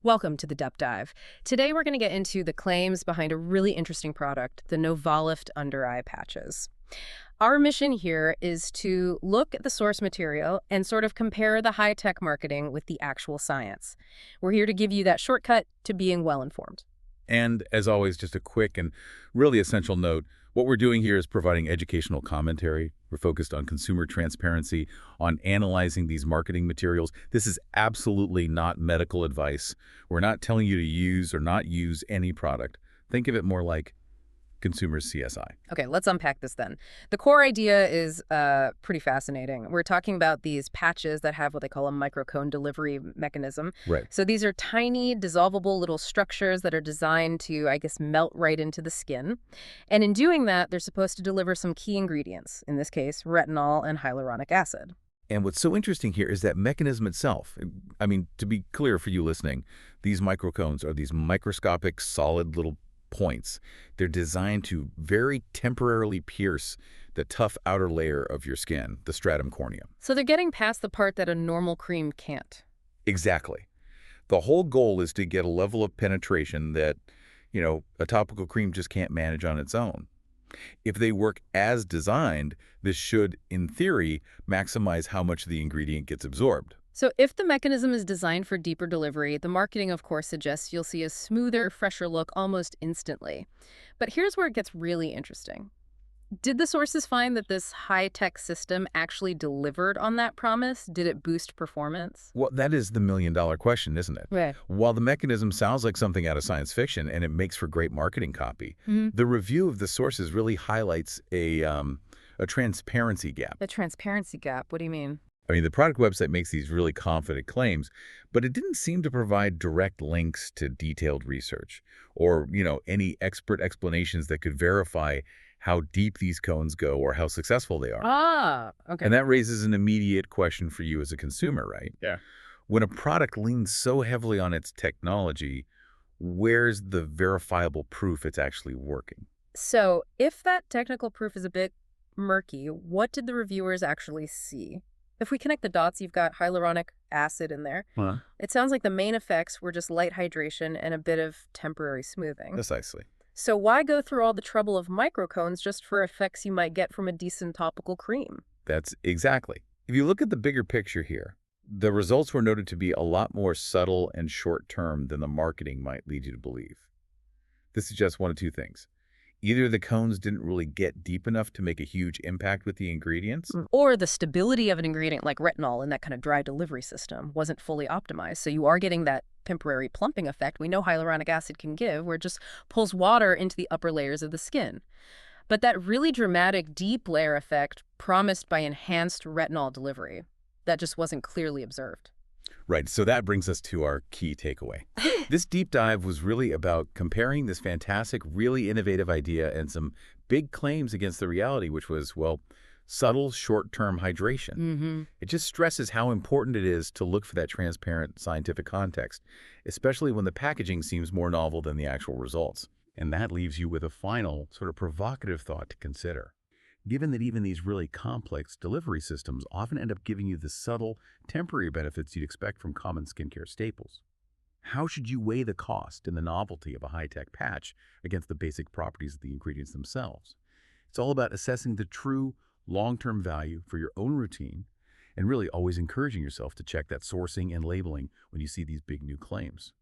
Welcome to the Depth Dive. Today we're going to get into the claims behind a really interesting product, the Novalift Eye Patches. Our mission here is to look at the source material and sort of compare the high-tech marketing with the actual science. We're here to give you that shortcut to being well-informed. And as always, just a quick and really essential note, what we're doing here is providing educational commentary. We're focused on consumer transparency, on analyzing these marketing materials. This is absolutely not medical advice. We're not telling you to use or not use any product. Think of it more like consumer CSI. Okay, let's unpack this then. The core idea is pretty fascinating. We're talking about these patches that have what they call a microcone delivery mechanism. Right. So these are tiny, dissolvable little structures that are designed to, I guess, melt right into the skin. And in doing that, they're supposed to deliver some key ingredients, in this case, retinol and hyaluronic acid. And what's so interesting here is that mechanism itself. I mean, to be clear for you listening, these microcones are these microscopic, solid little points. They're designed to very temporarily pierce the tough outer layer of your skin, the stratum corneum. So they're getting past the part that a normal cream can't. Exactly. The whole goal is to get a level of penetration that, a topical cream just can't manage on its own. If they work as designed, this should, in theory, maximize how much the ingredient gets absorbed. So if the mechanism is designed for deeper delivery, the marketing, of course, suggests you'll see a smoother, fresher look almost instantly. But here's where it gets really interesting. Did the sources find that this high-tech system actually delivered on that promise? Did it boost performance? Well, that is the million-dollar question, isn't it? Right. While the mechanism sounds like something out of science fiction and it makes for great marketing copy, the review of the sources really highlights a transparency gap. The transparency gap, what do you mean? I mean, the product website makes these really confident claims, but it didn't seem to provide direct links to detailed research or, any expert explanations that could verify how deep these cones go or how successful they are. Ah, okay. And that raises an immediate question for you as a consumer, right? Yeah. When a product leans so heavily on its technology, where's the verifiable proof it's actually working? So if that technical proof is a bit murky, what did the reviewers actually see? If we connect the dots, you've got hyaluronic acid in there. Huh? It sounds like the main effects were just light hydration and a bit of temporary smoothing. Precisely. So why go through all the trouble of microcones just for effects you might get from a decent topical cream? That's exactly. If you look at the bigger picture here, the results were noted to be a lot more subtle and short-term than the marketing might lead you to believe. This suggests one of two things. Either the cones didn't really get deep enough to make a huge impact with the ingredients. Or the stability of an ingredient like retinol in that kind of dry delivery system wasn't fully optimized. So you are getting that temporary plumping effect we know hyaluronic acid can give, where it just pulls water into the upper layers of the skin. But that really dramatic deep layer effect promised by enhanced retinol delivery, that just wasn't clearly observed. Right, so that brings us to our key takeaway. This deep dive was really about comparing this fantastic, really innovative idea and some big claims against the reality, which was, well, subtle short-term hydration. It just stresses how important it is to look for that transparent scientific context, especially when the packaging seems more novel than the actual results. And that leaves you with a final, sort of provocative thought to consider. Given that even these really complex delivery systems often end up giving you the subtle, temporary benefits you'd expect from common skincare staples, how should you weigh the cost and the novelty of a high-tech patch against the basic properties of the ingredients themselves? It's all about assessing the true long-term value for your own routine and really always encouraging yourself to check that sourcing and labeling when you see these big new claims.